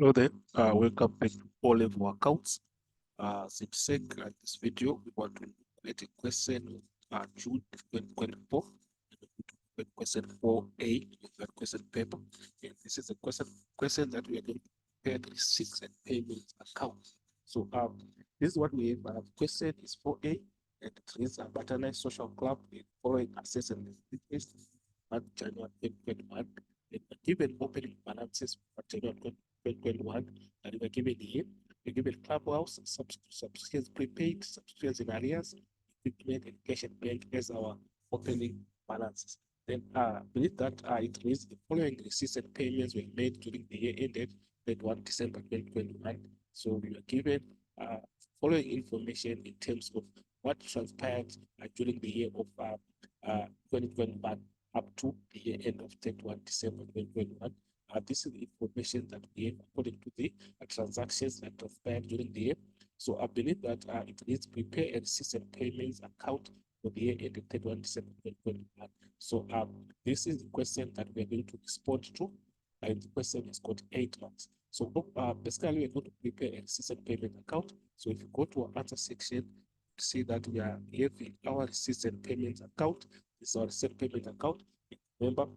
Hello there, welcome back to all level accounts. Zimsec, this video, we want to create a question of June 2024, question 4A with that question paper. And this is a question that we are going to prepare the receipts and payments account. So this is what we have. Question is 4A, and it reads a Paternized Social Club in following assets and liabilities at January 2021. And given opening balances for January 2021, and we were given here, we given clubhouse, subscriptions prepaid, subscriptions in arrears, equipment, and cash and bank as our opening balances. Then believe that it means the following receipts and payments were made during the year ended 31 December 2021. So we were given following information in terms of what transpired during the year of 2021 up to the year end of 31 December 2021. This is the information that we have according to the transactions that transpired during the year. So I believe that it needs prepare a receipts and payments account for the year ended 31 December 2021. So this is the question that we're going to respond to, and the question has got 8 marks. So basically, we're going to prepare a receipts and payment account. So if you go to our answer section, see that we are having our receipts and payments account. This is our receipt payment account. Remember,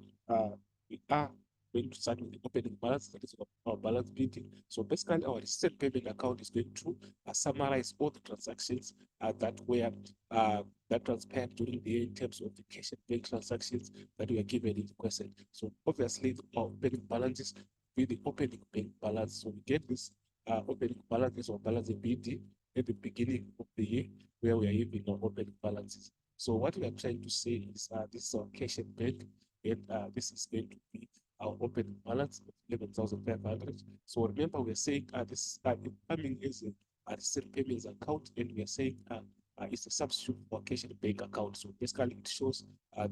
we are going to start with the opening balance, that is our balance building. So basically, our receipt payment account is going to summarize all the transactions that were that transpired during the year in terms of the cash and bank transactions that were given in the question. So obviously, our opening balances will be the opening bank balance. So we get this opening balances or balance BD at the beginning of the year where we are having our opening balances. So what we are trying to say is this is our cash and bank, and this is going to be our opening balance of 11,500. So remember, we're saying this coming is a receipt payments account, and we are saying it's a substitute for cash and bank account. So basically, it shows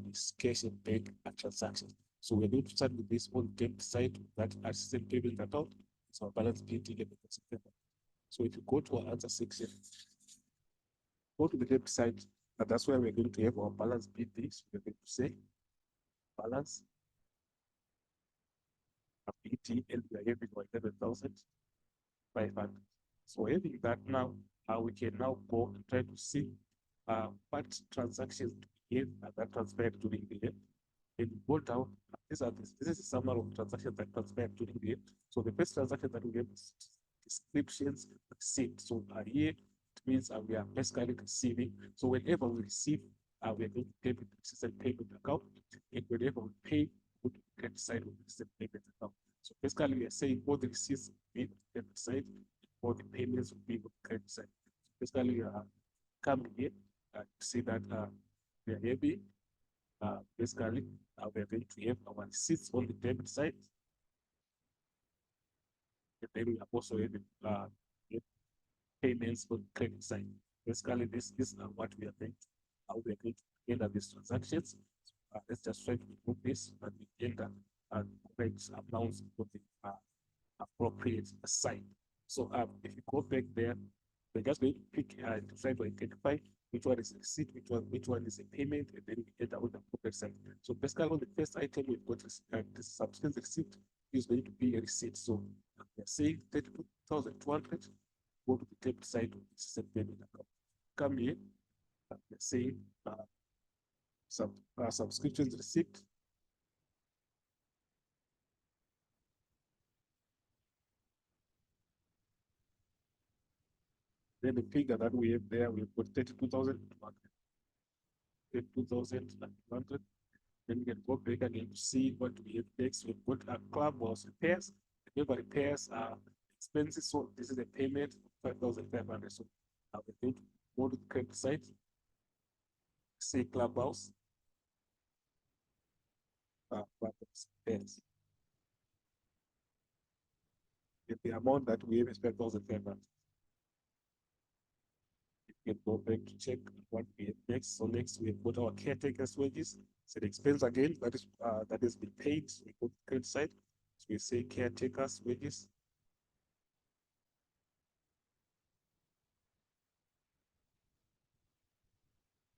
this cash and bank transactions. So we're going to start with this on the debit side, that receipt payment account. It's our balance BT 11,500. So if you go to our answer section, go to the debit side, and that's where we're going to have our balance BT. So we're going to say balance BT, and we are having 11,500. So having that now, we can now go and try to see what transactions we have that transpired during the year. And go down, this is a summary of transactions that transpired during the year. So the first transaction that we have is descriptions received. So here it means we are basically receiving. So whenever we receive, we are going to debit the system payment account, and whenever we pay, we get side of the system payment account. So basically, we are saying all the receipts will be on the debit side, all the payments will be on the credit side. So basically, come here to see that we are having basically we are going to have our receipts on the debit side, and then we are also having payments on the credit side. Basically, this is what we are going to, how we are going to enter these transactions. So, let's just try to remove this and we enter correct amounts for the appropriate side. So if you go back there, we're just going to pick to try to identify which one is a receipt, which one is a payment, and then we enter on the appropriate side. So basically, on the first item, we've got the subscription receipt is going to be a receipt. So we're saying 32,200. Go to the debit side of the system payment account. Come here, we're saying subscriptions receipt. Then the figure that we have there, we've got 32,200. 32,200. Then we can go back again to see what we have next. We've got a clubhouse repairs. Remember, repairs are expenses. So this is a payment of 5,500. So we're going to go to the credit side, say clubhouse, repairs. And the amount that we have is 5,500. You can go back to check what we have next. So next we have got our caretakers wages. So the expense again that is been paid. So we go to the credit side. So we say caretakers wages.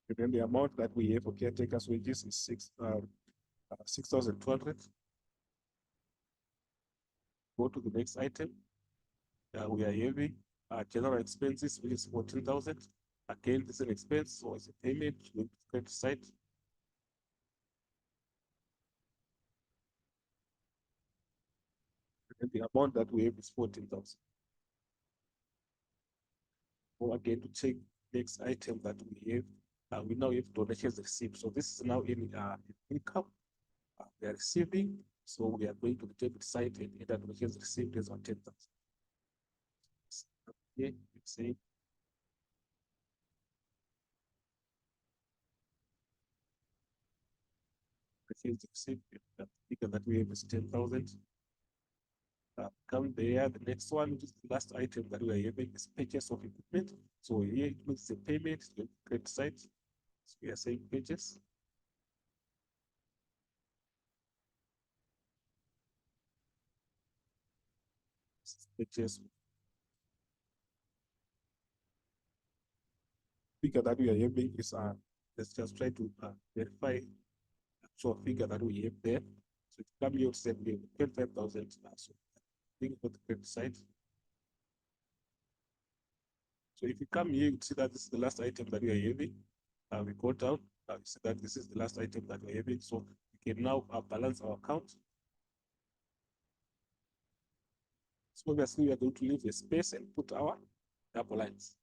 And then the amount that we have for caretakers wages is 6,200. go to the next item. We are having general expenses, which is 14,000. Again, this is an expense, so it's a payment to the credit side. And the amount that we have is 14,000. So again, to check next item that we have, we now have donations received. So this is now in income they are receiving. So we are going to the debit side and enter donations received as on 10,000. Okay, let's say donations received, the figure that we have is 10,000. Come there, the next one, which is the last item that we are having, is purchase of equipment. So here it means the payment to the credit side. So we are saying purchase. Purchase figure that we are having is let's just try to verify actual figure that we have there. So if you come here, say we have 25,000. So think about the credit side. So if you come here, you see that this is the last item that we are having. We go down, you see that this is the last item that we're having. So we can now balance our account. So obviously we are going to leave a space and put our double lines.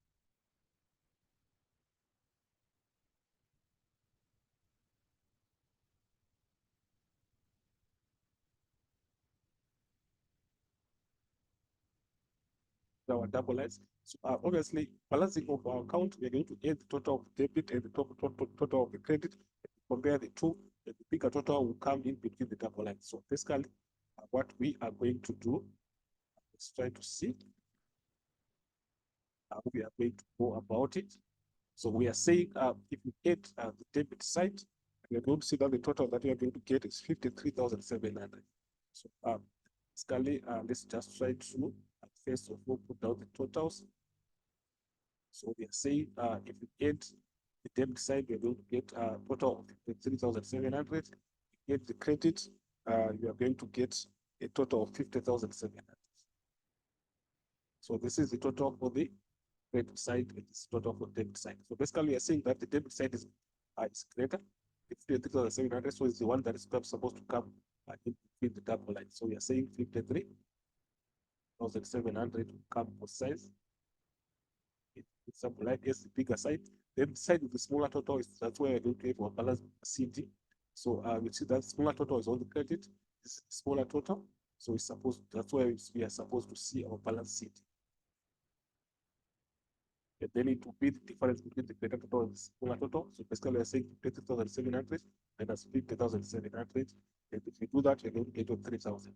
Our double lines. So obviously balancing of our account, we're going to add the total of debit and the total of the credit, compare the two, and the bigger total will come in between the double lines. So basically what we are going to do is try to see how we are going to go about it. So we are saying if you add the debit side, we are going to see that the total that we are going to get is 53,700. So basically, let's just try to first of all put down the totals. So we are saying if you add the debit side, we are going to get a total of 3,700. Get the credit, you are going to get a total of 50,700. So this is the total for the credit side and this total for debit side. So basically, we are saying that the debit side is greater. It's 53,700, so it's the one that is supposed to come in between the double line. So we are saying 53,700 will come both sides. It's double line is the bigger side. Then the side with the smaller total is that's where we're going to have our balance CD. So we see that smaller total is on the credit. This is the smaller total. So it's supposed that's where we are supposed to see our balance CD. And then it will be the difference between the greater total and the smaller total. So basically, we're saying 20,700 minus 50,700. And if you do that, you're going to get to 3,000.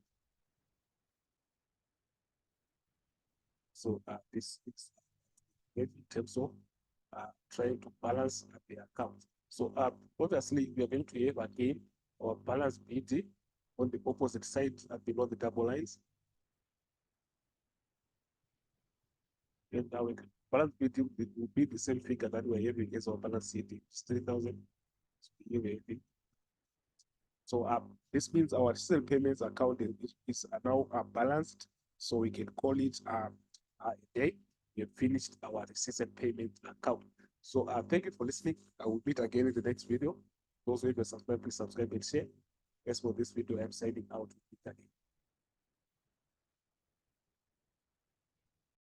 So this is in terms of trying to balance the account. So obviously, we are going to have again our balance BD on the opposite side below the double lines. And our balance BD will be the same figure that we're having as our balance CD, it's 3,000. So this means our digital payments account is now balanced. So we can call it a day. We have finished our recent payment account. So thank you for listening. I will meet again in the next video. Those who have subscribed, please subscribe and share. As for this video, I'm signing out.